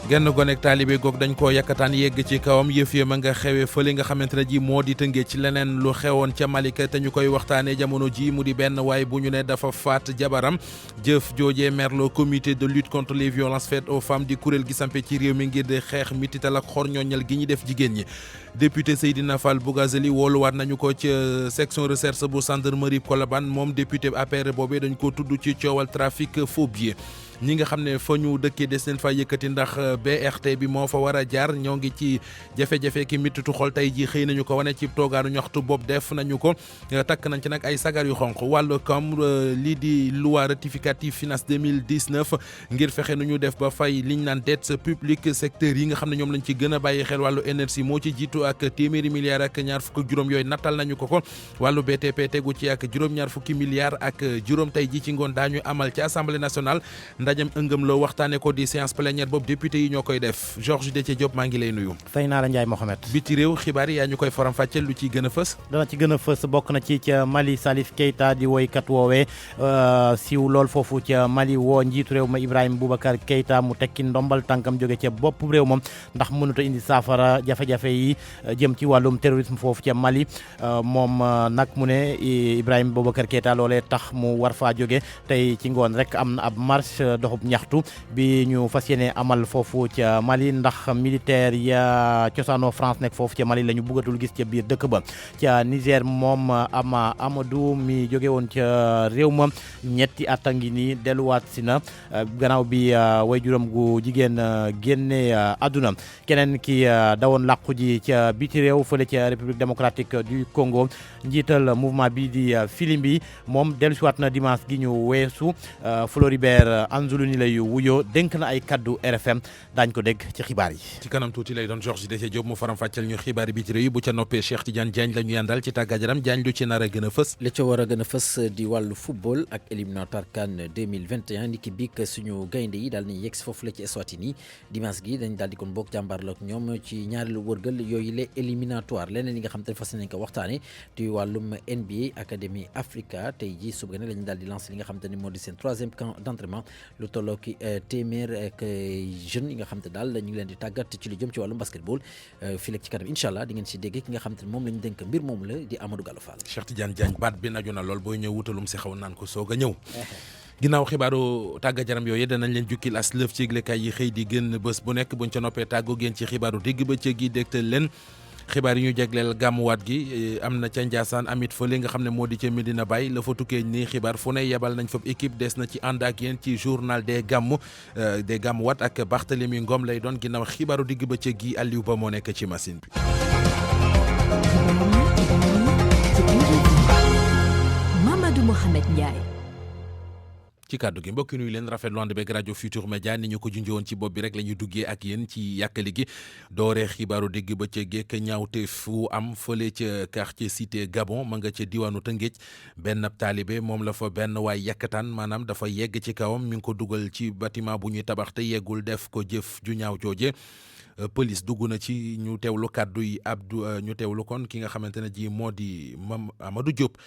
genn gonek taalibe goog dañ koo yakkataan yegg ci kawam yëf ya ma nga xewee fële nga xamante ne ji moo di tëngee ci leneen lu xewoon ca Malika te ñu koy waxtaanee jamono ji mu di benn waaye bu ñu ne dafa faat jabaram jëf joojee merlo comité de lutte contre les violences faites aux femmes di kuréel gi sampe ci réew mi ngir di xeex mitital ak xorñooñal gi ñi def jigéen ñi. député Seydina Fall Bougazeli wooluwaat nañu ko ci section recherche bu gendarmerie Colobane moom député APR boobee dañ ko tudd ci coowal trafic faux billets ñi nga xam ne fa ñu dëkkee des leen fa yëkkati ndax BRT bi moo fa war a jaar ñoo ngi ci jafe-jafe ki mittitu xol tey ji xëy nañu ko wane ci toogaanu ñaxtu bopp def nañu ko takk nañ ci nag ay sagar yu xonq wàllu comme lii di loi rectificative finance 2019 ngir fexe nu ñu def ba fay liñ naan dette publique secteur yi nga xam ne ñoom lañ ci gën a bàyyi xel wàllu énergie moo ci jiitu ak téeméeri milliards ak ñaar fukk ak juróom yooyu nattal nañu ko wàllu BTP tegu ci ak juróom-ñaar fukki milliards ak juróom tey ji ci ngoon daañu amal ci assemblée nationale ndajam ëngëm loo waxtaane ko di séance plénière boobu député yi ñoo koy def Georges Déthié Diop maa ngi lay nuyu. fay naa la Ndiaye Mohamed. biti réew xibaar yi yaa ñu koy faram fàcceel lu ciy gën a fës. dana ci gën a fës bokk na ci ca Mali Salif Keita di woykat woowee siiw lool foofu ca Mali woo njiitu réew ma Ibrahima Boubacar Keita mu tekki ndombal tànkam jóge ca bopp réew moom ndax mënut a indi saafara jafe-jafe yi jëm ci wàllum terrorisme foofu ca Mali moom nag mu ne Ibrahima Boubacar Keita loolee tax mu war faa jóge tey ci ngoon rek am na ab marche doxub ñaxtu bi ñu fas yéene amal foofu ca Mali ndax militaire ya cosaanoo France nekk foofu ca Mali la ñu bëggatul gis ca biir dëkk ba ca Niger moom Amadou mi jóge woon ca réew ma ñetti at a ngi nii delluwaat si na gannaaw bi waajuram gu jigéen génne àdduna keneen ki dawoon làqu ji ca biti réew fële ca République démocratique du Congo njiital mouvement bi di Filimbi moom dellusiwaat na dimanche gi ñu weesu Floribert Anzuluni lay wuyoo dénk na ay kaddu RFM daañ ko dégg ci xibaar yi. ci kanam tuuti lay doon Georges Déthié Diop mu faram fàcceel ñu xibaar yi biti réew yi bu ca noppee Cheikh Tidiane Diagne la ñu yàndal ci tàggat yaram Diagne lu ci nar a gën a fës. li ca war a gën a fës di wàllu football ak éliminatoire CAN 2021 ni ki biig suñu gaynde yi daal nañu yegg si foofu la ci Eswatini dimanche gi dañ daal di kon bokk jàmbaarloo ak ñoom ci ñaareelu wërgal yooyu les éliminatoire leneen li nga xam te ne fas nañ ko waxtaane di wàllum NBA Academy Africa tey ji suba ne lañu daal di lancé li nga xam te ne moo di seen 3e camp d'entraînement lu tolloo ki téeméer ak jeunes yi nga xam te daal ñu ngi leen di tàggat ci lu jëm ci wàllum basketball fii léegi ci kanam incha allah di ngeen si dégg ki nga xam te ne moom la ñu dénk mbir moomu la di Amadou Gallo Fall. Cheikh Tidiane Diagne baat bi naju na lool booy ñëw wutalum si xaw naan ko soog a ñëw. ginnaaw xibaaru tàggat yaram yooyu danañ leen jukkil as lëf ci yëglekaay yi xëy di gën bés bu nekk buñ ca noppee tàggoo génn ci xibaaru digg bëccëg gi dégtal leen xibaar yi ñu jegleel gàmmuwaat gi am na ca Ndiassane amit fële nga xam ne moo di ca Medina Baye la fa tukkee nii xibaar fu ne yebal nañ fa équipe des na ci ànd ak yéen ci journal des gàmmuwaat ak Barthélémy Ngom lay doon ginnaaw xibaaru digg bëccëg gi Aliou Ba moo nekk ci machine bi. Mamadou Mohamed Ndiaye. ci kàddu gi mbokki nuyu leen rafetlu ànd beeg rajo Futur Média ni ñu ko junjee woon ci bopp bi rek la ñuy duggee ak yéen ci yàkkali gi dooree xibaaru digg ba ca géek ñaawte fu am fële ca quartier cité Gabon ma nga ca diwaanu Tëngéej benn taalibe moom la fa benn waay yàkkataan maanaam dafa yegg ci kawam mi ngi ko dugal ci bâtiment bu ñuy tabax te yeggul def ko jëf ju ñaaw jooje police dugg na ci ñu teewlu kàddu yi ñu teewlu kon ki nga xamante ne ji moo di Amadou Diop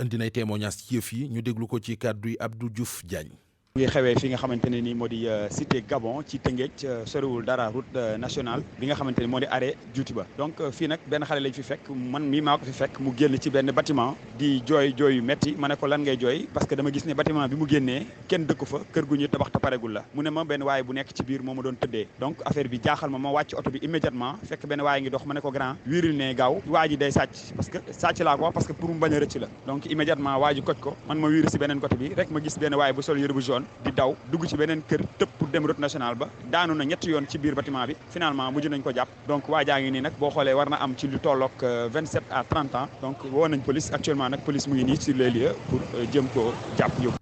indi nay témoignage ci yëf yi ñu déglu ko ci kàddu yi Abdou Diouf Diagne. ngi xewee fi nga xamante ne nii moo di cité Gabon ci Tëngéej soriwul dara route nationale bi nga xamante ne moo di arrêt juuti ba donc fii nag benn xale lañ fi fekk man mii maa ko fi fekk mu génn ci benn bâtiment di jooy yu metti ma ne ko lan ngay jooy parce que dama gis ne bâtiment bi mu génnee kenn dëkku fa kër gu ñu tabax te paregul la mu ne ma benn waaye bu nekk ci biir moo ma doon tëddee donc affaire bi jaaxal ma wàcc oto bi immédiatement fekk benn waaye ngi dox ma ne ko grand wiiril ne gaaw waa ji day sàcc parce que sàcc laa ko wax parce que pour mu bañ a rëcc la donc immédiatement waa ji koj ko man ma wiiri si beneen côté bi rek ma gis benn waaye bu sol yëre bu jaune di daw dugg ci beneen kër tëpp pour dem route nationale ba daanu na ñetti yoon ci biir bâtiment bi finalement mujj nañ ko jàpp donc waa jaa ngi nii nag boo xoolee war na am ci lu tolloog 27 à 30 ans donc woo nañ police actuellement nag police mu ngi nii sur les lieux pour jëm koo jàpp yóbbu.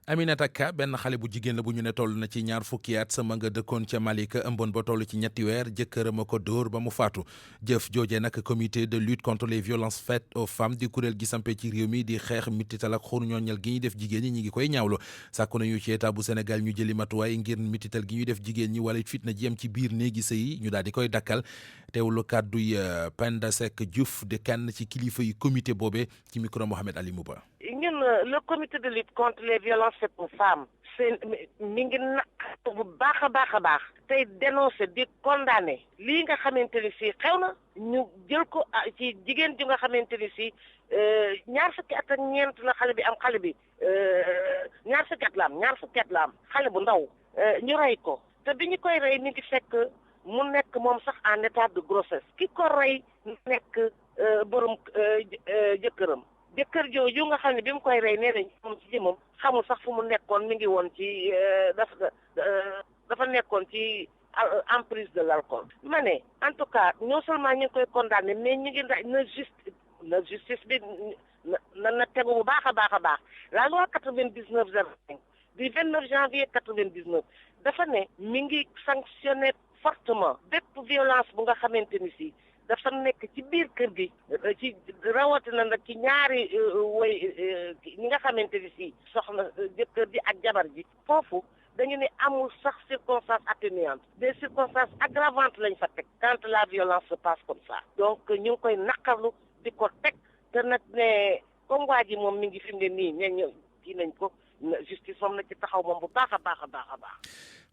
Aminata Ka benn xale bu jigéen la bu ñu ne toll na ci ñaar fukki at sama nga dëkkoon ca Malika ëmboon ba toll ci ñetti weer jëkkëram a ko dóor ba mu faatu jëf joojee nag comité de lutte contre les violences faites aux femmes di kuréel gi sampe ci réew mi di xeex mitital ak xurñooñal gi ñuy def jigéen ñi ngi koy ñaawlo sàkku nañu ci état bu Sénégal ñu jëli matuwaay ngir mitital gi ñuy def jigéen ñi wala fitna ji am ci biir néegi sëy ñu daal di koy dakkal teewlu kàdduy Penda Seck Diouf de kenn ci kilifa yi comité boobee ci micro Mohamed Ali Mouba. ngeen le comité de lutte contre les violences faites aux femmes mi ngi naq bu baax a baax tey dénoncer di condamner lii nga xamante ni si xew na ñu jël ko ci jigéen ji nga xamante ni si ñaar fukki at ak ñeent la xale bi am ñaar fukki at la am xale bu ndaw ñu rey ko te bi ñu koy rey mi ngi fekk mu nekk moom sax en état de grossesse ki ko rey nekk borom jëkkër jooju nga xam ne bi mu koy rey nee nañ moom ci jëmmam xamul sax fu mu nekkoon mi ngi woon ci dafa nekkoon ci emprise de l'alcool. ma ne en tout cas non seulement ñu ngi koy condamné mais ñu ngi na justice bi na tegu bu baax a baax la loi 99/05 du 29 janvier 99 dafa ne mi ngi sanctionné fortement bépp violence bu nga xamante ni si dafa nekk ci biir kër gi ci rawatina nag ci ñaari ñi nga xamante ni si soxna jëkkër ji ak jabar ji foofu dañu ne amul sax circonstance atténuante des circonstances aggravantes lañ fa teg quand la violence se passe comme ça donc ñu ngi koy naqarlu di ko teg te nag ne comme waa ji moom mi ngi fi mu ne nii ñeñ kii nañ ko justice moom na ci taxaw moom bu baax a baax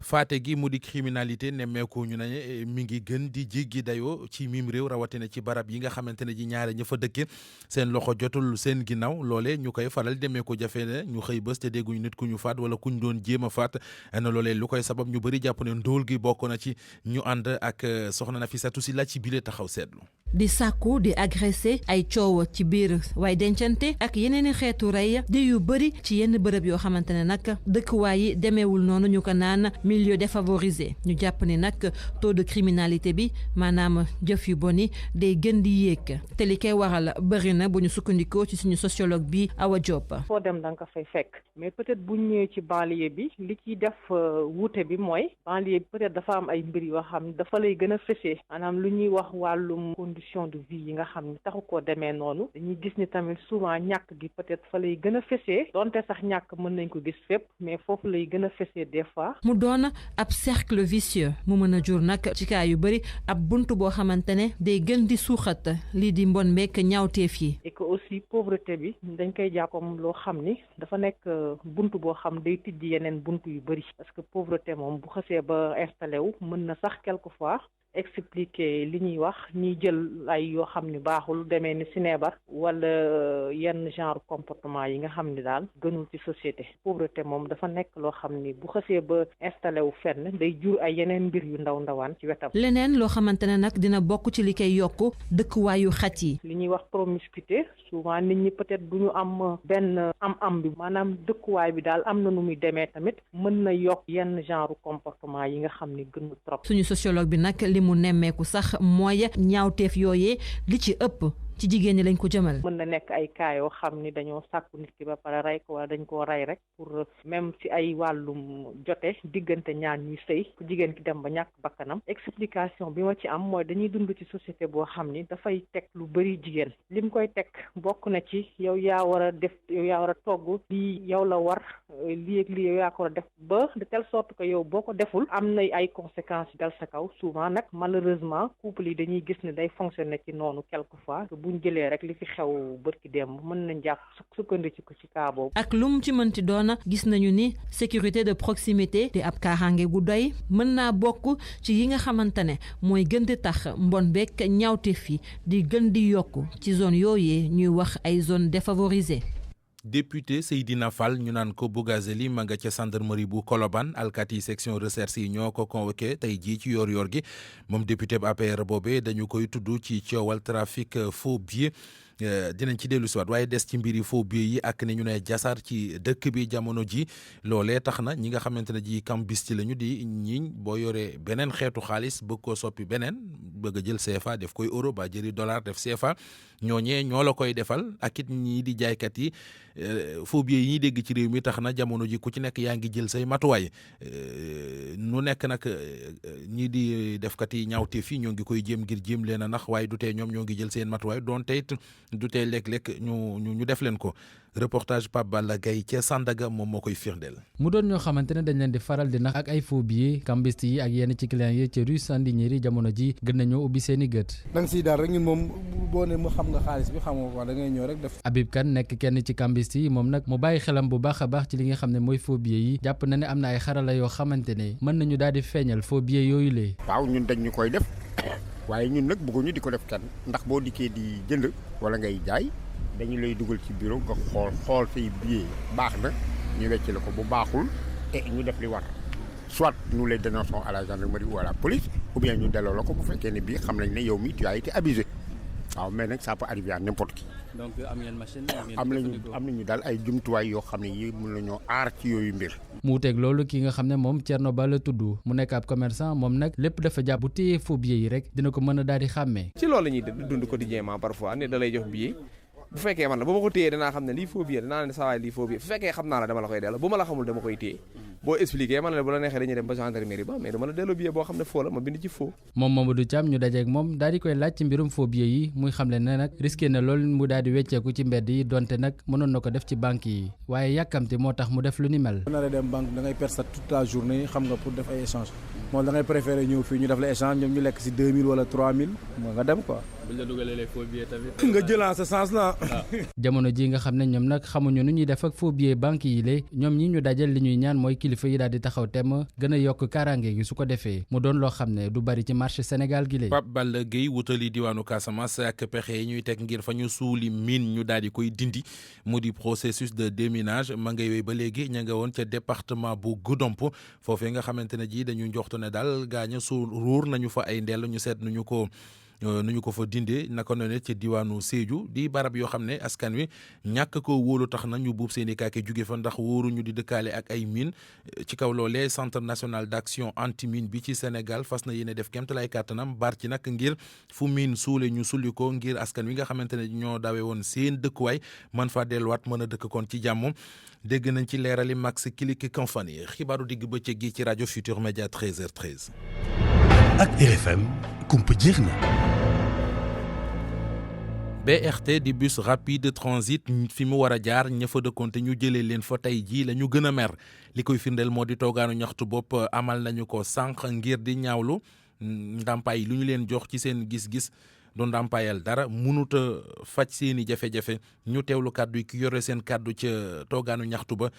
faate gi mu di criminalité nemmeeku ñu ne mi ngi gën di jéggi dayoo ci mim réew rawatina ci barab yi nga xamante ne ji ñaare ña fa dëkke seen loxo jotul seen ginnaaw loole ñu koy faral demee ko jafe ne ñu xëy bés te dégguñu nit ku ñu faat wala kuñ doon jéem a faat na loolee lu koy sabab ñu bëri jàpp ne ndóol gi bokk na ci ñu ànd ak soxna Nafissatou Sylla ci bile taxaw seetlu. di sàkku di agressé ay coow ci biir waaye dencante ak yeneeni xeetu rey di yu bëri ci yenn bërëb yoo xamante ne nag dëkkuwaay yi demeewul noonu ñu ko naan milieu défavorisé ñu jàpp ni nag taux de criminalité bi maanaam jëf yu boni day gën di yéeg te li koy waral bëri na bu ñu sukkandikoo ci suñu sociologue bi Awa Diop. foo dem da nga ko fay fekk mais peut-être bu ñu ñëwee ci banlieue bi li ciy def wuute bi mooy banlieue bi peut-être dafa am ay mbir yoo xam ne dafa lay gën a fësee maanaam lu ñuy wax wàllum condition de vie yi nga xam ne taxu koo demee noonu dañuy gis ni tamit souvent ñàkk gi peut-être fa lay gën a fësee donte sax ñàkk mën nañ ko gis fépp mais foofu lay gën a fësee des fois. mu doon ab cercle vicieux mu mën a jur nag ci kaa yu bëri ab bunt boo xamante ne day gën di suuxat lii di mbon meek ñaawteef yi. et que aussi pauvreté bi dañ koy jàpp comme loo xam ni dafa nekk bunt boo xam day tijji yeneen bunt yu bëri parce que pauvreté moom bu xasee ba installé wu mën na sax quelquefois expliquer li ñuy wax ñiy jël ay yoo xam ni baaxul demee ni sinébar wala yenn genre comportement yi nga xam ni daal gënul ci société pauvreté moom dafa nekk loo xam ni bu xasee ba installé wu fenn day jur ay yeneen mbir yu ndawaan ci wetam. leneen loo xamante ne nag dina bokk ci li koy yokku dëkkuwaayu xat yi. li ñuy wax promiscuité souvent nit ñi peut-être du ñu am benn am bi maanaam dëkkuwaay bi daal am na nu muy demee tamit mën na yokk yenn genre comportement yi nga xam ni gënul trop. suñu sociologue bi nag li mu nemmeeku sax mooy ñaawteef yooyee li ci ëpp ci jigéen ñi lañ ko jëmal. mën na nekk ay cas yoo xam ni dañoo sàkku nit ki ba pare rey ko wala dañ koo rey rek pour même si ay wàllum jote diggante ñaar ñuy sëy ku jigéen ki dem ba ñàkk bakkanam. explication bi ma ci am mooy dañuy dund ci société boo xam ni dafay teg lu bëri jigéen lim koy teg bokk na ci yow yaa war a def yow yaa war a togg lii yow la war lii ak lii yow yaa ko war a def ba de telle sorte que yow boo ko deful am na ay conséquences dal sa kaw souvent nag malheureusement couple yi dañuy gis ne day fonctionner ci noonu quelquefois buñ jëlee rek li fi xew bërki démb mën nañ jàpp sukkandiku ko ci cas boobu. ak lum ci mënti doona gis nañu ni sécurité de proximité te ab kaaraange gu doy mën naa bokk ci yi nga xamante ne mooy gën di tax mbon beek ñaawte fi di gën di yokku ci zone yooyee ñuy wax ay zone défavorisée. député Seydina Fall ñu naan ko Bougazeli ma nga ca gendarmerie bu Colobane alkaati section recherche yi ñoo ko convoqué tey jii ci yor gi moom député bu APR boobee dañu koy tudd ci coowal trafic faux billets dinañ ci dellu si waat waaye des ci mbiri faux billets yi ak ni ñu ne jasar ci dëkk bi jamono ji loolee tax na ñi nga xamante ne ji kambisti lañu di ñiñ boo yoree beneen xeetu xaalis bëgg koo soppi beneen bëgg a jël CFA def koy euro ba jëri dollar def CFA ñooñee ñoo la koy defal ak it ñii di jaaykat yi faux billets yi ñuy dégg ci réew mi tax na jamono ji ku ci nekk yaa ngi jël say matuwaay nu nekk nag ñii di defkat yi ñaawte fii ñoo ngi koy jéem ngir jéem leen a nax waaye du tee ñoom ñoo ngi jël seen matuwaay doonte it du tee léeg-léeg ñu def leen ko reportage Pape Balla Gaye ca Sandaga moom moo koy firndeel. mu doon ñoo xamante ne dañ leen di faral di nax ak ay faux billets cambiste yi ak yenn ci clients yi ca rue Sandiniéry jamono ji gën nañoo ubbi seen i gët. da nga siy daal rek ñun moom boo ne mu xam nga xaalis bi xamoo ko da ngay ñëw rek def. Habib Kane nekk kenn ci cambiste yi moom nag mu bàyyi xelam bu baax a baax ci li nga xam ne mooy faux billets yi jàpp na ne am na ay xarala yoo xamante ne mën nañu daal di feeñal faux billets yooyu lee. waaw ñun dañ ñu koy def waaye ñun nag bëgguñu di ko def kenn ndax boo dikkee di jënd wala ngay jaay dañu lay dugal ci bureau nga xool say billet baax na ñu wecc la ko bu baaxul te ñu def li war soit nous les dénonçons à la gendarmerie ou à la police ou bien ñu delloo la ko bu fekkee ne bii xam nañ ne yow mi tu as été abusé waaw mais nag ça peut arriver à n'importe qui. donc am ngeen machine am nañu daal ay jumtuwaay yoo xam ne yi mën nañoo aar ci yooyu mbir. mu wuteeg loolu ki nga xam ne moom Thierno Ba la tudd mu nekk ab commerçant moom nag lépp dafa jàpp bu téyee faux billets yi rek dina ko mën a daal di xàmmee. ci loolu la ñuy dund quotidiennement parfois ne da lay jox billet bu fekkee man la bu ma ko téyee danaa xam ne lii faux billet danaa ne sawaay lii faux billet bu fekkee xam naa la dama la koy delloo bu ma la xamul dama koy téye boo expliqué man la bu la neexee dañuy dem ba gendarmerie ba mais dama la delloo billet boo xam ne faux la ma bind ci faux. moom Mamadou Thiam ñu dajeeg moom daal di koy laaj ci mbirum faux billets yi muy xamle ne nag risqué na loolu mu daal di wecceeku ci mbedd yi donte nag mënoon na ko def ci banque yi waaye yàkkamte moo tax mu def lu ni mel. bu naree dem banque da ngay perte toute la journée xam nga pour def ay échange moom da ngay préféré ñëw fii ñu def la échange ñoom ñu lekk si 2000 wala 3000 moo nga dem quoi. buñ la dugalee les faux billets tamit. nga jëlaat sa sens la. jamono ji nga xam ne ñoom nag xamuñu nu ñuy def ak faux billets banque yi lée ñoom ñi ñu dajal li ñuy ñaan mooy kilifa yi daal di taxaw temm gën a yokk kaaraange gi su ko defee mu doon loo xam ne du bari ci marché Sénégal gi lée. Pape Balla Gueye wutali diwaanu Casamance ak pexe yi ñuy teg ngir fa ñu suuli mine ñu daal di koy dindi mu di processus de déminage ma ngay wéy ba léegi ña nga woon ca département bu Goudomp foofee nga xamante ne ji dañu njoxtu ne daal gaaña su ruur nañu fa ay ndell ñu seet nu ñu ko fa dindee naka noonu ci diwaanu Sédhiou di barab yoo xam ne askan wi ñàkk ko wóolu tax na ñu buub seen i kaake jóge fa ndax wóoruñu di dëkkaale ak ay mine ci kaw loolee centre national d'action anti mine bi ci Sénégal fas na yéene def kéemtalaay kàttanam bar ci nag ngir fu mine suule ñu sulli ko ngir askan wi nga xamante ne ñoo dawee woon seen dëkkuwaay man faa delluwaat mën a dëkk kon ci jàmm dégg nañ ci leerali Max Kiliki Kamfani xibaaru digg bëccëg gi ci rajo Futur Média 13h13. ak RFM kumpa jeex na. BRT di bus rapide transit fi mu war a jaar ña fa dëkkoon te ñu jëlee leen fa tey jii la ñu gën a mer li koy firndeel moo di toogaanu ñaxtu bopp amal nañu ko sànq ngir di ñaawlu ndàmpaay lu ñu leen jox ci seen gis-gis du ndàmpaayal dara mënut a faj seeni jafe-jafe ñu teewlu kàddu yi ki yore seen kàddu ca toogaanu ñaxtu ba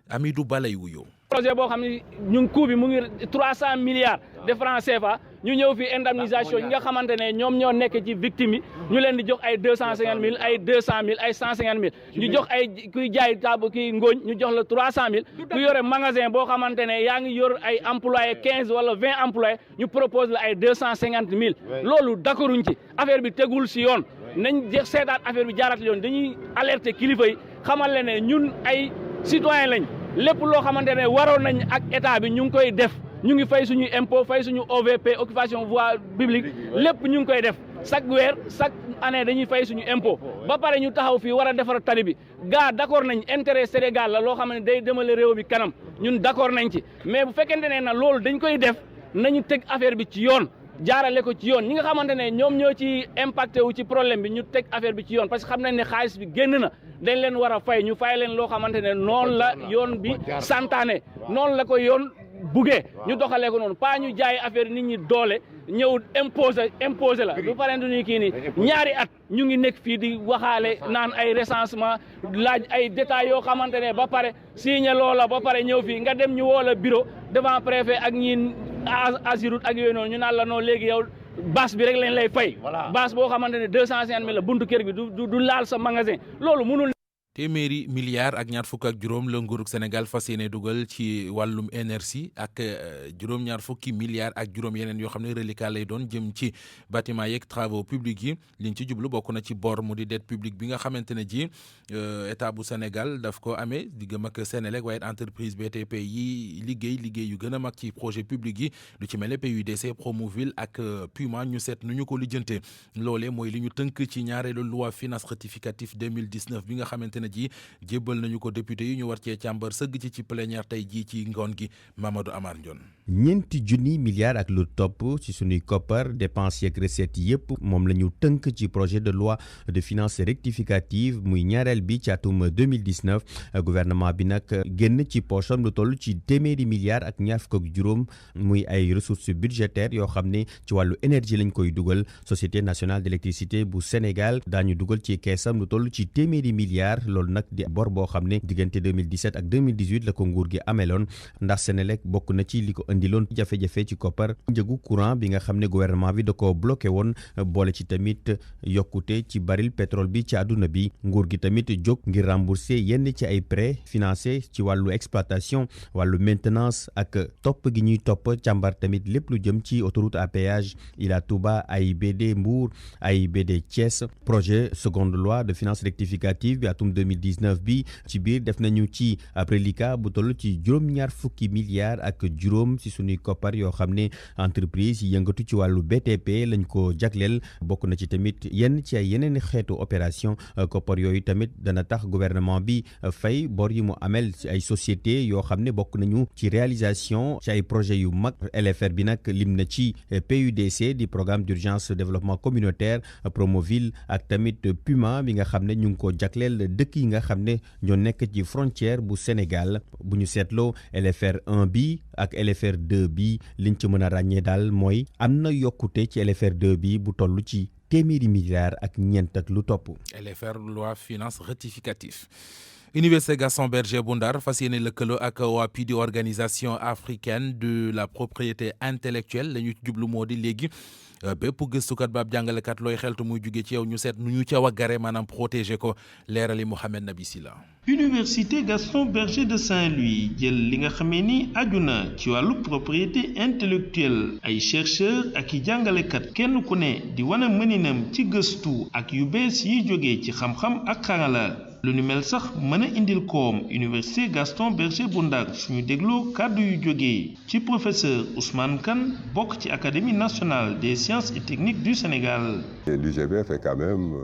Amidou Balay wuyoo. projet boo xam ne ñun coût bi mu ngi 300 milliards de francs CFA ñu ñëw fi indemnisation yi nga xamante ne ñoom ñoo nekk ci victime yi ñu leen di jox ay 250 000 ay 200 000 ay 150 000 ñu jox ay kuy jaay taabu kii ngooñ ñu jox la 300 000 ku yore magasin boo xamante ne yaa ngi yor ay employé 15 wala 20 employés ñu propose la ay 250 000 loolu d'accorduñ ci affaire bi tegul si yoon nañ jeex seetaat affaire bi jaaraat yoon dañuy alerter kilifa yi xamal leen ne ñun ay citoyen lañ lépp loo xamante ne waroon nañ ak état bi ñu ngi koy def ñu ngi fay suñu impôt fay suñu OVP occupation voie publique lépp ñu ngi koy def chaque weer chaque année dañuy fay suñu impôt ba pare ñu taxaw fii war a defar tali bi gaa d'accord nañ intérêt Sénégal la loo xam ne day demale réew mi kanam ñun d'accord nañ ci mais bu fekkente ne na loolu dañ koy def nañu teg affaire bi ci yoon jaarale ko ci yoon ñi nga xamante ne ñoom ñoo ci impacté wu ci problème bi ñu teg affaire bi ci yoon parce que xam nañ ne xaalis bi génn na dañ leen war a fay ñu fay leen loo xamante ne noonu la yoon bi santaane noonu la ko yoon buggee ñu doxalee ko noonu pas ñu jaay affaire nit ñi doole ñëw imposé la du paree du ñuy kii nii ñaari at ñu ngi nekk fii di waxaale naan ay recensement laaj ay détails yoo xamante ne ba pare signé loola ba pare ñëw fii nga dem ñu woo la bureau devant préfet ak ñiin Azirut ak yooyu noonu ñu naan la noonu léegi yow bâche bi rek lañ lay fay bâche boo xamante ne 250 000 la buntu kër bi du laal sa magasin loolu mënul téeméeri milliards ak ñaar fukk ak juróom la nguurug Sénégal fas yéene dugal ci wàllum énergie ak juróom-ñaar fukki milliards ak juróom yeneen yoo xam ne reliquat lay doon jëm ci bâtiment yeeg travaux publics yi liñ ci jublu bokk na ci bor mu di dette publique bi nga xamante ne ji état bu Sénégal daf ko amee diggam ak Sénélec waaye entreprise BTP yi liggéey yu gën a mag ci projet public yi lu ci mel ne PUDC Promoville ak Puma ñu seet nu ñu ko lijjante loolee mooy li ñu tënk ci ñaareelu loi finance rectificative 2019 bi nga xamante na ji jébbal nañu ko député yi ñu war cee càmbar sëgg ci plénière tey jii ci ngoon gi Mamadou Amar Ndione. ñeenti junni milliards ak lu topp ci sunuy koppar dépenses yeeg recettes yëpp moom la ñu tënk ci projet de loi de finances rectificative muy ñaareel bi ci atum 2019 gouvernement bi nag génn ci poosam lu toll ci téeméeri milliards ak ñaar fukk ak juróom muy ay ressources budgétaires yoo xam ne ci wàllu énergie lañ koy dugal société nationale d'électricité bu Sénégal daañu dugal ci keesam lu toll ci téeméeri milliards loolu nag di bor boo xam ne diggante 2017 ak 2018 la ko nguur gi ameloon ndax Sénélec bokk na ci li ko indiloon jafe-jafe ci koppar njëgu courant bi nga xam ne gouvernement bi da ko bloqué woon boole ci tamit yokkute ci baril pétrole bi ci àdduna bi nguur gi tamit jóg ngir rembourser yenn ci ay prêts financés ci wàllu exploitation wàllu maintenance ak topp gi ñuy topp càmbar tamit lépp lu jëm ci autoroute à péage Ila Touba AIBD Mbour AIBD Thiès projet seconde loi de finances rectificative bi atum 2019 bi ci biir def nañu ci reliquat bu toll ci juróom-ñaar fukki milliards ak juróom ci sunuy koppar yoo xam ne entreprise yi yëngatu ci wàllu BTP lañ ko jagleel bokk na ci tamit yenn ci ay yeneen xeetu opération koppar yooyu tamit dana tax gouvernement bi fay bor yi mu amel ci ay société yoo xam ne bokk nañu ci réalisation ci ay projets yu mag LFR bi nag lim na ci PUDC di programme d'urgence développement communautaire Promoville ak tamit Puma bi nga xam ne ñu ngi ko jagleel dëkk yi nga xam ne ñoo nekk ci frontière bu Sénégal bu ñu seetloo LFR 1 bi ak LFR 2 bi liñ ci mën a ràññee daal mooy am na yokkute ci LFR 2 bi bu toll ci téeméeri milliards ak ñeent ak lu topp. LFR loi finance rectificative. Université Gaston Berger bu Ndar fas yéene lëkkaloo ak waa PIDI organisation africaine de la propriété intellectuelle la ñu jublu moo di léegi bépp gëstukat ba ab jàngalekat looy xeltu muy jóge ci yow ñu seet nu ñu ca waggare maanaam protéger ko leerali Mouhamed Nabi Silla. Université Gaston Berger de Saint-Louis jël li nga xamee ni aju na ci wàllu propriété intellectuelle ay chercheurs ak i jàngalekat kenn ku ne di wane mëninam ci gëstu ak yu bees yiy jógee ci xam-xam ak xarala. lu ni mel sax mën a indil koom Université Gaston Berger bu Ndar suñu dégloo kàddu yu jógee ci professeur Ousmane Kane bokk ci Académie nationale des sciences et techniques du Sénégal. L'UGB fait quand même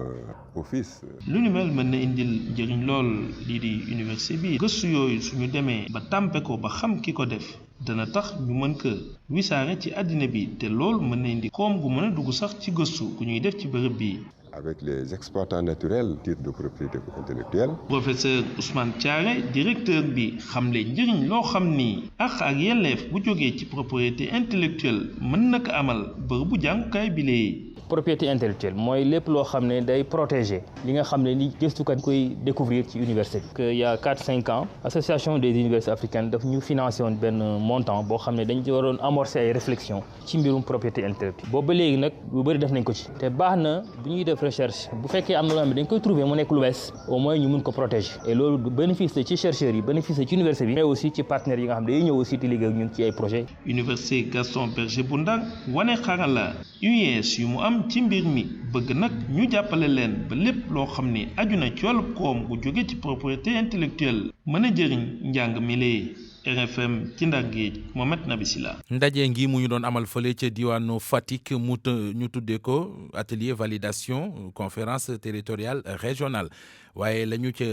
office. lu ni mel mën na indil njëriñ lool lii di université bi gëstu yooyu suñu demee ba tàmpe ko ba xam ki ko def dana tax ñu mën ko wisaare ci àddina bi te lool mën na indi koom gu mën a dugg sax ci gëstu gu ñuy def ci bërëb bi. Avec les exploitants naturels titre de propriété intellectuelle. Professeur Ousmane Thiaré directeur bi xamle njëriñ loo xam ni ak yelleef bu jógee ci propriété intellectuelle mën na ko amal bërëbu jàngukaay bi lee. propriété intellectuelle mooy lépp loo xam ne day protéger li nga xam ne ni gëstukat koy découvrir ci université bi. que il y a 4-5 ans association des universités africaines daf ñu financé woon benn montant boo xam ne dañ ci waroon amorcer ay réflexion ci mbirum propriété intellectuelle boobu ba léegi nag lu bëri def nañ ko ci te baax na bu ñuy def recherche bu fekkee am na loo xam ne dañ koy trouver mu nekk lu bees au moins ñu mun ko protéger et loolu bénéfice la ci chercheurs yi bénéfice la ci université bi mais aussi ci partenaires yi nga xam ne day ñëw aussi di liggéey ak ñun ci ay projets. Université Gaston Berger bu Ndar wane xarala UES yu mu am ci mbir mi bëgg nag ñu jàppale leen ba lépp loo xam ne aju na ci wàllu koom gu jóge ci propriété intellectuelle mën a jëriñ njàng mi lee. RFM ci Ndar Géej Mohamed Nabi Silla. ndaje ngi mu ñu doon amal fële ca diwaanu Fatick ñu tuddee ko atelier validation conférence territoriale régionale waaye la ñu ca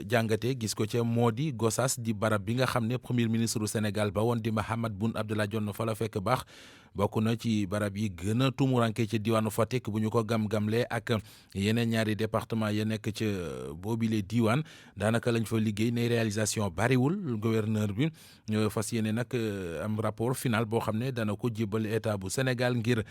jàngatee gis ko ca moo di Gossas di barab bi nga xam ne premier ministre du Sénégal ba woon di Mahammed Boun Abdallah Dionne fa la fekk baax bokk na ci barab yi gën a tumuranke ca diwaanu Fatick bu ñu ko gam-gamlee ak yeneen ñaari département ya nekk ca boobile diwaan daanaka lañ fa liggéey ne réalisation bariwul gouverneur bi fas yéene nag am rapport final boo xam ne dana ko jébbal état bu Sénégal ngir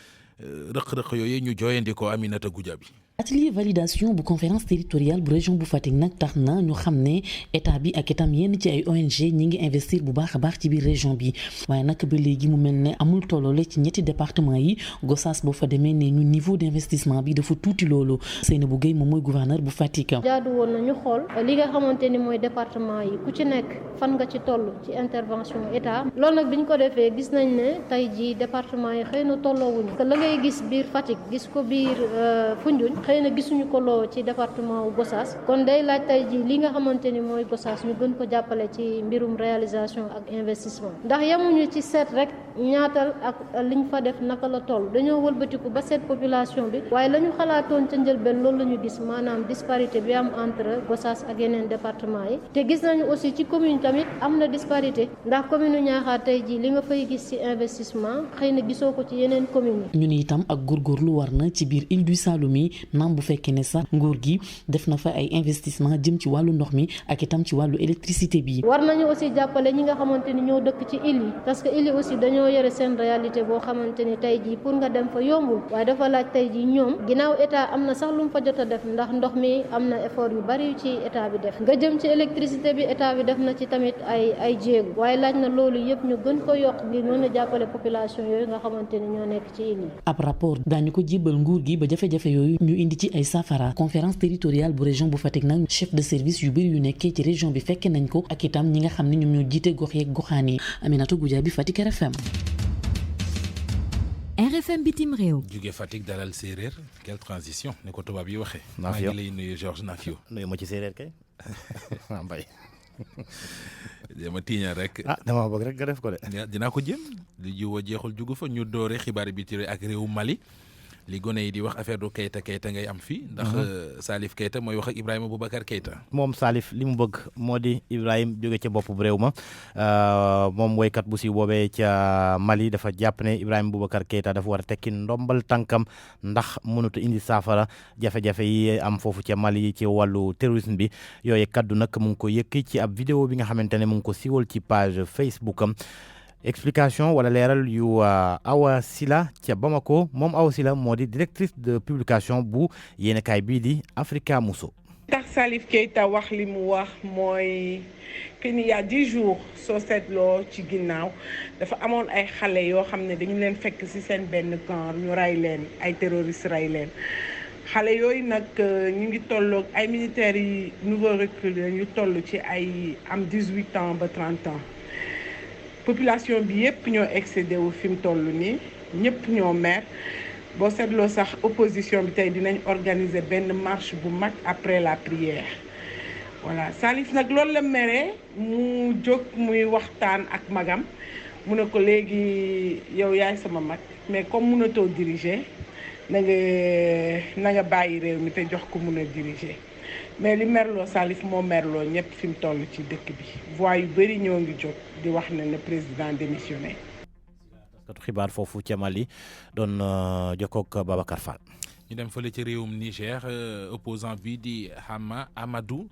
rëq-rëq yooyu ñu jooyandi ko Aminata Goudiaby. atelier validation bu conférence territoriale bu région bu Fatick nag tax na ñu xam ne état bi ak itam yenn ci ay ONG ñi ngi investir bu baax a baax ci biir région bi waaye nag ba léegi mu mel ne amul tolloole ci ñetti département yi Gossas boo fa demee ne ñu niveau d'investissement bi dafa tuuti loolu Seynabou Gueye moom mooy gouverneur bu Fatick. jaadu woon na ñu xool li nga xamante ni mooy département yi ku ci nekk fan nga ci toll ci intervention état loolu nag bi ñu ko defee gis nañ ne tey jii département yi xëy na tolloowuñu que la ngay gis biir Fatick gis ko biir Foundiougne xëy na gisuñu ko loo ci département wu Gossas kon day laaj tey ji li nga xamante ni mooy Gossas ñu gën ko jàppale ci mbirum réalisation ak investissement ndax yemuñu ci seet rek ñaatal ak liñ fa def naka la toll dañoo wëlbatiku ba seet population bi waaye la ñu xalaatoon ca njëlbeen loolu la ñu gis maanaam disparité bi am entre Gossas ak yeneen département yi te gis nañu aussi ci commune tamit am na disparité ndax commune Niakhar tey jii li nga fay gis ci investissement xëy na gisoo ko ci yeneen commune yi. ñu ne itam ak góorgóorlu war na ci biir Île du Saloum yi naam bu fekkee ne sax nguur gi def na fa ay investissement jëm ci wàllu ndox mi ak itam ci wàllu électricité bi. war nañu aussi jàppale ñi nga xamante ni ñoo dëkk ci île yi parce que île yi aussi dañoo yore seen réalité boo xamante ni tey jii pour nga dem fa yombul waaye dafa laaj tey jii ñoom ginnaaw état am na sax lu mu fa jot a def ndax ndox mi am na effort yu bari yu ci état bi def nga jëm ci électricité bi état bi def na ci tamit ay jéego waaye laaj na loolu yëpp ñu gën ko yokk ngir mën a jàppale population yooyu nga xamante ni ñoo nekk ci île yi. ab rapport daañu ko jébbal nguur gi ba jafe-jafe yooyu ñu indi ci ay saafara. conférence territoriale bu région bu Fatick nag chef de service yu bëri yu nekkee ci région bi fekke nañ ko ak itam ñi nga xam ne ñoom ñoo jiite gox yeeg goxaan yi. Aminata Goudia bi Fatick RFM. RFM bitim réew. jóge Fatick dalal séeréer quelle transition ni ko tubaab yi waxee. maa ngi lay nuyu Georges Nafio. nuyu ma ci séeréer kay mbay. dama tiiña rek. dama bëgg rek nga def ko de. dinaa ko jëm li jiwoo jeexul jugu fa ñu doore xibaar bi ci ak réewu Mali. li gone yi di wax affaire du Keita ngay am fii. ndax Salif Keita mooy wax ak Ibrahima Boubacar Keita. moom Salif li mu bëgg moo di Ibrahima jóge ca bopp bu réew ma moom woykat bu si boobee ca Mali dafa jàpp ne Ibrahima Boubacar Keita dafa war a tekki ndombal tànkam ndax mënut a indi saafara jafe-jafe yi am foofu ca Mali ci wàllu terrorisme bi yooyu kaddu nag mu ngi ko yëkk ci ab vidéo bi nga xamante ne mu ngi ko siiwal ci page Facebook am. explication wala leeral yu Awa Sila ca Bamako moom Awa Sila moo di directrice de publication bu yéenekaay bii di Africa Muso. tax Salif Keita wax li mu wax mooy que ni y a 10 jours soo seetloo ci ginnaaw dafa amoon ay xale yoo xam ne dañu leen fekk ci seen benn camp ñu rey leen ay terroristes rey leen xale yooyu nag ñu ngi tolloog ay militaires yi nouveau recrues ñu toll ci ay am 18 ans ba 30 ans. population bi yëpp ñoo excédé wu fi mu toll nii ñëpp ñoo mer boo seetloo sax opposition bi tey dinañ organiser benn marche bu mag après la prière voilà Salif nag loolu la meree mu jóg muy waxtaan ak magam mu ne ko léegi yow yaay sama mag mais comme mënatoo diriger na nga bàyyi réew mi te jox ko mun a diriger mais li merloo Salif moo merloo ñëpp fi mu toll ci dëkk bi voix yu bëri ñoo ngi jóg di wax ne le président démissionné. xibaar foofu ca Mali doon jokkoog Babacar Fall. ñu dem fële ci réewum Niger opposant bi di Amadou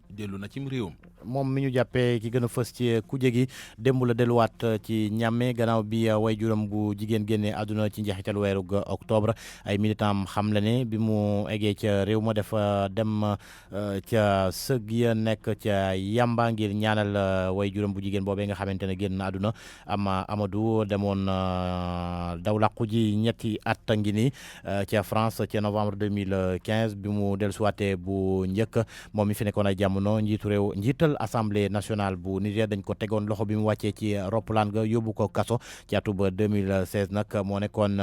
dellu na cim réewum. moom mi ñu jàppee ki gën a fës ci kuje gi démb la delluwaat ci ñàmme gannaaw bi waajuram bu jigéen génnee àdduna ci njeexital weeru octobre ay militant xam la ne bi mu eggee ca réew ma dafa dem ca sëg ya nekk ca Yamba ngir ñaanal waajuram bu jigéen boobee nga xamante ne génn na àdduna Amadou demoon daw làqu ji ñetti at ngi ni ca France ci novembre 2015 bi mu dellusiwaatee bu njëkk moom mi fi nekkoon ay jamono njiital assemblée nationale bu Niger dañ ko tegoon loxo bi mu wàccee ci roppalaan ga yóbbu ko kaso ci atub 2016 nag moo nekkoon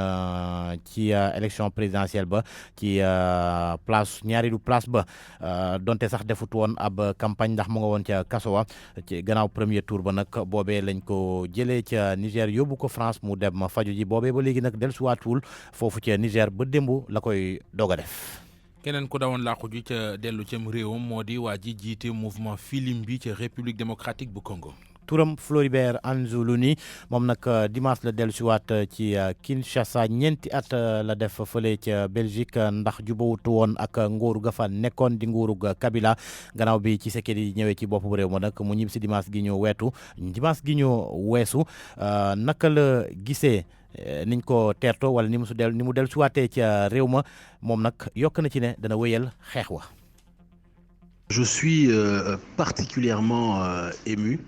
ci élection présidentielle ba ci ñaareelu place ba donte sax defut woon ab campagne ndax mu nga woon ca kaso wa ci gannaaw premier tour ba nag boobee lañ ko jëlee ca Niger yóbbu ko France mu dem faju ji boobee ba léegi nag dellusiwaatul foofu ca Niger ba démb la koy doog a def. keneen ku dawoon làqu ji ca dellu cam réewam moo di waa ji jiite mouvement Filimbi ca République démocratique bu Congo. turam Floribert Anzuluni moom nag dimanche la dellusiwaat ci Kinshasa ñeenti at la def fële ca Belgique ndax jubawutu woon ak nguuru ga fa nekkoon di nguuru Kabila gannaaw bi ci Tshisekedi ñëwee ci boppu réew ma nag mu ñib si dimanche gi ñu weesu naka la gisee niñ ko teertoo wala ni mu dellusiwaatee ca réew ma moom nag yokk na ci ne dana wéyal xeex wa. Je suis particulièrement ému.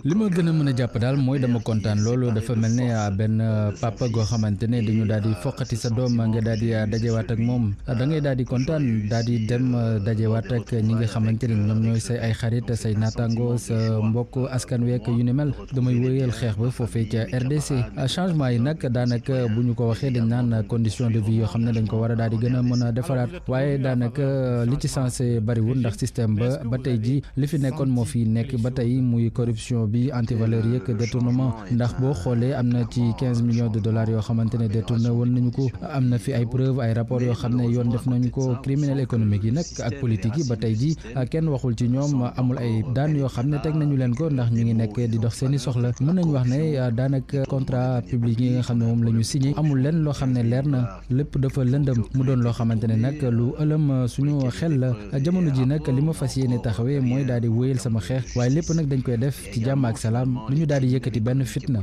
li ma gën a mën a jàpp daal mooy dama kontaan loolu dafa mel ne benn papa goo xamante ne dañu daal di foqati sa doom nga daal di dajewaat ak moom da ngay daal di kontaan daal di dem dajewaat ak ñi nga xamante ne ñoom ñooy say ay xarit say naataango sa mbokk askan week yu ni mel damay wéyal xeex ba foofee ca RDC changement yi nag daanaka bu ñu ko waxee dañ naan condition de vie yoo xam ne dañ ko war a daal di gën a mën a defaraat waaye daanaka li ci sensé bariwul ndax système ba tey ji li fi nekkoon moo fi nekk ba tey muy muy corruption bi antivaleur yeeg détournement ndax boo xoolee am na ci 15 millions de dollars yoo xamante ne détourné woon nañu ko am na fi ay preuves ay rapports yoo xam ne yoon def nañu ko criminel économique yi nag ak politique yi ba tey ji kenn waxul ci ñoom amul ay daan yoo xam ne teg nañu leen ko ndax ñu ngi nekk di dox seeni soxla mën nañu wax ne daanaka contrat public yi nga xam ne moom la ñu signé amul leen loo xam ne leer na lépp dafa lëndëm mu doon loo xamante ne nag lu ëlëm suñu xel la jamono ji nag li ma fas yéene taxawee mooy daal di wéyal sama xeex waaye lépp nag dañ koy def ci jàmm ak salaam lu ñu daal di yëkkati benn fitna.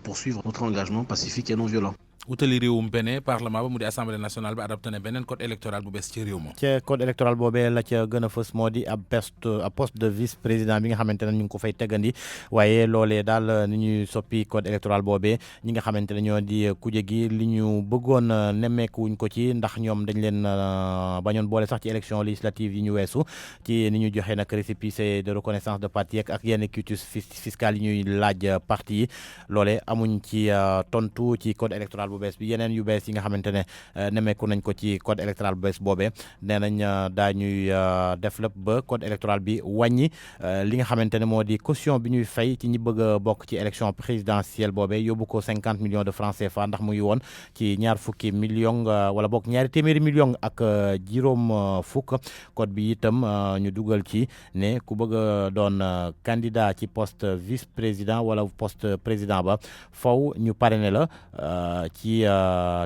Poursuivre notre engagement pacifique et non violent. wutali réewum Bénin parlement ba mu di assemblée nationale bi adopté na beneen code électoral bu bees ci réew ma. ca code électoral boobee la ca gën a fës moo di ab poste de vice président bi nga xamante ne ñu ngi ko fay tegandi waaye loolee daal ni ñuy soppi code électoral boobee ñi nga xamante ne ñoo di kuje gi li ñu bëggoon nemmeeku wuñ ko ci ndax ñoom dañ leen bañoon boole sax ci élection législative yi ñu weesu ci ni ñu joxe nag récépissé de reconnaissance de parti ak yenn quitus fiscal yi ñuy laaj parti yi loolee amuñ ci tontu ci code électoral bu bees bi yeneen yu bees yi nga xamante ne nemeeku nañ ko ci code électoral bu bees boobee nee nañ daañuy def lépp ba code électoral bi wàññi li nga xamante ne moo di caution bi ñuy fay ci ñi bëgg a bokk ci élection présidentielle boobee yóbbu ko 50 millions de francs CFA ndax mu ngi woon ci ñaar fukki millions wala bokk ñaari téeméeri millions ak juróom fukk code bi itam ñu dugal ci ne ku bëgg a doon candidat ci poste vice président wala poste président ba faw ñu parrainé la ci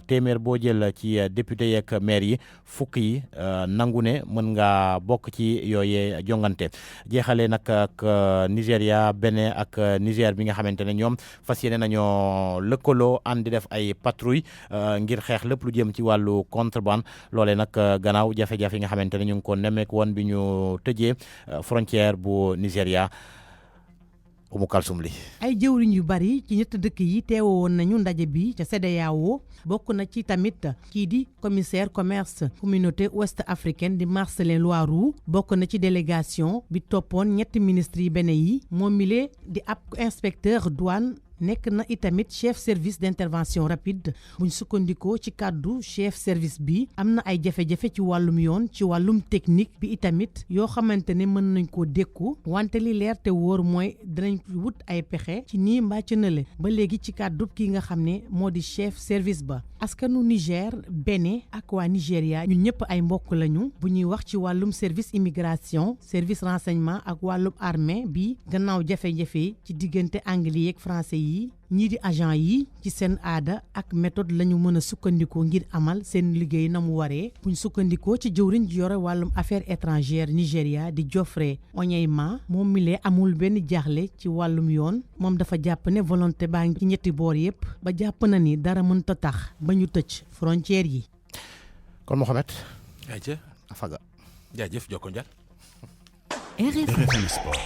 téeméer boo jël ci député yeeg maire yi fukk yi nangu ne mën nga bokk ci yooyee jongante jeexalee nag ak Nigéria Bénin ak Niger bi nga xamante ne ñoom fas yéene nañoo lëkkaloo ànd di def ay patrouille ngir xeex lépp lu jëm ci wàllu contrebande loolee nag gannaaw jafe-jafe yi nga xamante ne ñu ngi ko nemmeek woon bi ñu tëjee frontière bu Nigéria Umu Kalsum li ay jëwriñ yu bari ci ñett dëkk yi teewoon nañu ndaje bi ca CEDEAO bokk na ci tamit kii di commissaire commerce communauté ouest africaine di Marcelin Loiroux bokk na ci délégation bi toppoon ñetti ministres yi bene yi moom mile di ab inspecteur douane nekk na itamit chef service d'intervention rapide buñ sukkandikoo ci kàddu chef service bi am na ay jafe-jafe ci wàllum yoon ci wàllum technique bi itamit yoo xamante ne mën nañ koo dékku wante li leer te wóor mooy dinañ wut ay pexe ci nii mbaa ci nële ba léegi ci kàddu ki nga xam ne moo di chef service ba askanu Niger Bénin ak waa Nigéria ñun ñëpp ay mbokk lañu bu ñuy wax ci wàllum service immigration service renseignement ak wàllum armée bi gannaaw jafe-jafe ci diggante anglais yeeg français yi ñii di agent yi ci seen aada ak méthode la ñu mën a sukkandikoo ngir amal seen liggéey na mu waree buñ sukkandikoo ci jëwriñ ji yore wàllum affaires étrangères Nigéria di Geoffrey Onyema moom mi amul benn jaaxle ci wàllum yoon moom dafa jàpp ne volonté baa ngi ci ñetti boor yépp ba jàpp na ni dara mënta tax ba ñu tëj frontière yi. kon Mohamed. ayca Afaga. jaajëf Jokko Njal. RFM Sport.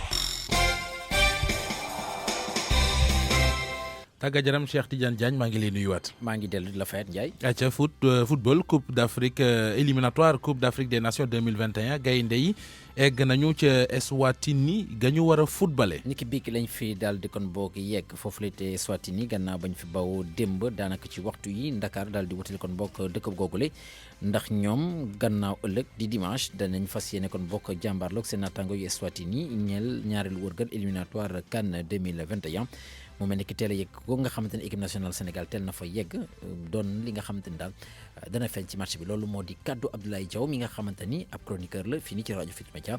tàggat yaram Cheikh Tidiane Diagne maa ngi lay nuyuwaat. maa ngi dellu di la fayet Ndiaye. ayca football coupe d'Afrique éliminatoire coupe d'Afrique des nations 2021 gaynde yi egg nañu ca Eswatini ga ñu war a footballé. niki biig lañ fi daal di kon boog yegg foofu la te Eswatini gannaaw bañ fi baw démb daanaka ci waxtu yi Ndakaar daal di wutali kon bokk dëkk googule ndax ñoom gannaaw ëllëg di dimanche danañ fas yéene kon bokk jàmbaarloog seen naataango yu Eswatini ñeel ñaareelu wërgal éliminatoire CAN 2021. mu mel ni ki teel a yegg ko nga xamante ne équipe nationale Sénégal teel na fa yegg doon li nga xamante ni daal dana feeñ ci match bi loolu moo di kaddu Abdoulaye Diaw mi nga xamante ni ab chroniqueur la fii nii ci rajo Futurs Médias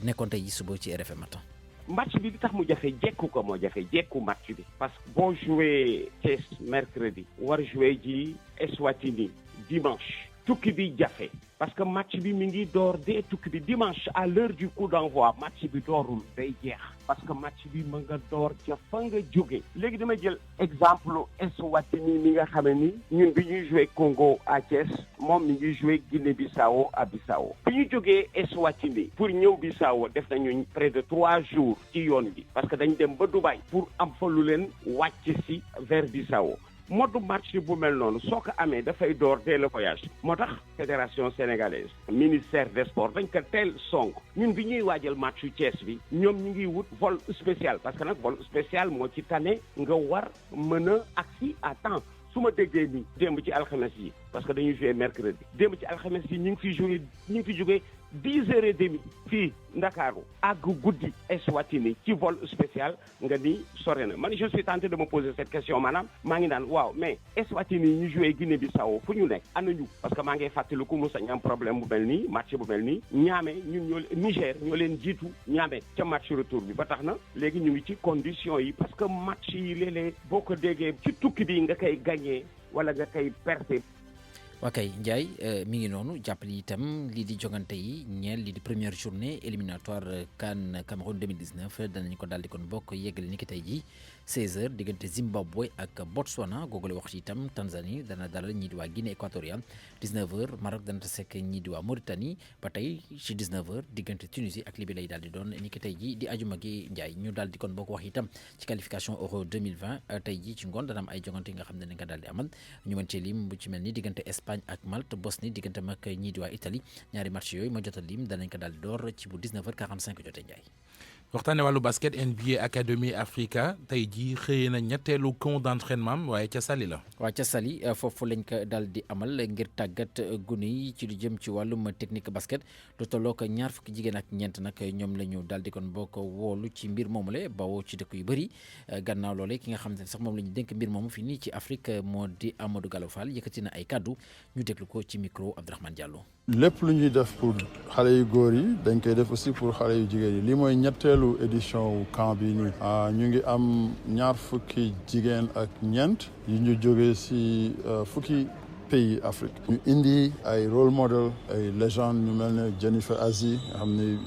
nekkoon tey suba ci RFM matin. match bi li tax mu jafe jekku ko moo jafe jekku match bi parce que boo joué Thiès mercredi war joué ji Eswatini dimanche tukki bi jafe parce que match bi mi ngi door dee tukki bi dimanche à l'heure du coup d'envoi match bi doorul day jeex parce que match bi ma nga door ca fa nga jóge léegi dama jël exemple Eswatini mi nga xam ni ñun bi ñuy joué Congo à Thiès moom mi ngi joué Guinée-Bissau à Bissau bi ñu jógee Eswatini pour ñëw Bissau def nañu près de 3 jours ci yoon bi parce que dañ dem ba Dubaï pour am fa lu leen wàcc si vers Bissau mode match bu mel noonu soo ko amee dafay door dès le voyage moo tax fédération sénégalaise ministère des sports dañ ko teel song ñun bi ñuy waajal matchu Thiès bi ñoom ñu ngi wut vol spécial parce que nag vol spécial moo ci tane nga war mën a agsi à temps su ma déggee ni démb ci alxames yi parce que dañuy jouer mercredi démb ci alxames yi ñu ngi fi jógee 10h30 fii Ndakaaru ak guddi Eswatini ci vol spécial nga ni sore na man je suis tenté de me poser cette question maanaam maa ngi naan waaw mais Eswatini ñu joué Guinée Bissau fu ñu nekk ana ñu parce que maa ngi fàttaliku mu sañ am problème bu mel nii match bu mel nii Niamey ñun Niger ñoo leen jiitu Niamey ca match retour bi ba tax na léegi ñu ngi ci conditions yi parce que match yi léeg-léeg boo ko déggee ci tukki bi nga koy gagné wala nga koy perdre. waa kay Ndiaye mi ngi noonu jàppale itam lii di jogante yi ñeel lii di première journée éliminatoire CAN Cameroun 2019 danañ ko daal di kon bokk yeggali ni ki tey jii 16h diggante Zimbabwe ak Botswana googule wax ci itam Tanzanie dana dalal ñii di waa Guinée équatoriale 19h Maroc dana tase ak ñii di waa Mauritanie ba tey ci 19h diggante Tunisie ak Libye lay daal di doon ni ki tey jii di ajuma gi Ndiaye ñu daal di kon bokk wax itam ci qualification Euro 2020 tey jii ci ngoon dana am ay jogante yi nga xam ne nga daal di amal ñu mën cee lim bu ci mel ni diggante Espagne ak Malte Bosnie diggante mag ñii di waa Italie ñaari match yooyu ma jot a lim danañ ko daal di door ci bu 19h45 jotee Ndiaye. waxtaane wàllu basket NBA Academy Africa tey jii xëy na ñetteelu camp d'entraînement waaye ca Saly la. waaw ca Saly foofu lañ ko daal di amal ngir tàggat gune yi ci lu jëm ci wàllum technique basket lu tolloo ko ñaar fukki jigéen ak ñeent nag ñoom la ñu daal di kon boo ko woolu ci mbir moomule bawoo ci dëkk yu bëri gannaaw loole ki nga xam ne sax moom la ñu dénk mbir moomu fii nii ci Afrique moo di Amadou Gallo Fall yëkkati na ay kaddu ñu déglu ko ci micro Abdourahmane Diallo. lépp lu ñuy def pour xale yu góor yi dañ koy def aussi pour xale yu jigéen yi lii mooy ñetteelu édition wu camp bi nii ñu ngi am ñaar fukki jigéen ak ñeent yi ñu jógee ci fukki pays Afrique ñu indi ay role model ay légende ñu mel ne Jennifer Azi nga xam ni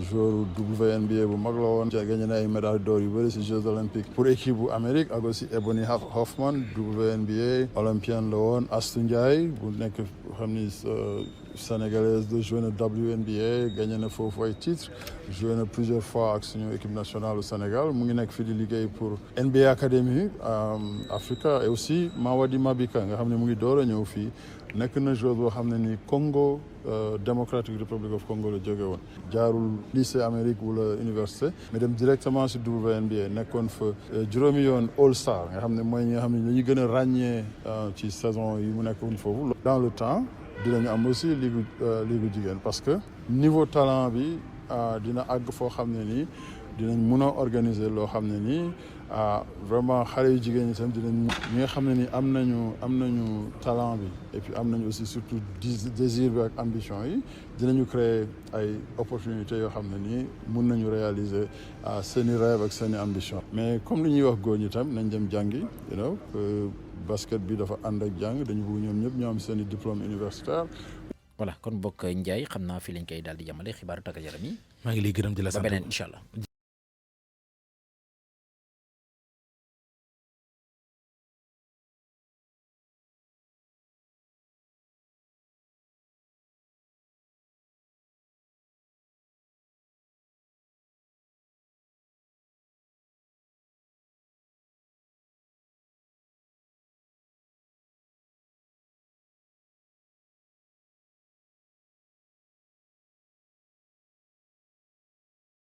joueur WNBA bu mag la woon gagné na ay médailles d'or yu bëri ci Jeux olympiques pour équipe bu Amérique ak aussi Ebony Hoffman WNBA olympienne la woon Astou Ndiaye bu nekk xam ni sénégalaise de joué na WNBA gagné na foofu ay titres joué na plusieurs fois ak suñu équipe nationale au Sénégal mu ngi nekk fii di liggéey pour NBA Academy Africa et aussi Mawadi Mabika nga xam ne mu ngi door a ñëw fii nekk na joueur boo xam ne ni Congo Democratic Republic of Congo la jóge woon jaarul lycée Amérique wala université mais dem directement si WNBA nekkoon fa juróomi yoon All Star nga xam ne mooy ñi nga xam ne dañuy gën a ràññee ci saison yi mu nekkoon foofu dans le temps dinañu am aussi ligu jigéen parce que niveau talent bi dina àgg foo xam ne nii dinañ mun a organiser loo xam ne nii vraiment xale yu jigéen ñi tam dinañ ñi nga xam ne ni am nañu talent bi et puis am nañu aussi surtout désir bi ak ambition yi dinañu créer ay opportunités yoo xam ne nii mun nañu réaliser seeni rêve ak seeni ambition mais comme li ñuy wax góor ñi tam nañ dem jàngi basket bi dafa ànd ak jàng dañu bëgg ñoom ñëpp ñoo am seeni diplôme universitaire. voilà kon bokk Ndiaye xam naa fii lañ koy daal di yamale xibaaru tàggat yaram yi. maa ngi lay gërëm di la sant ba beneen incha allah.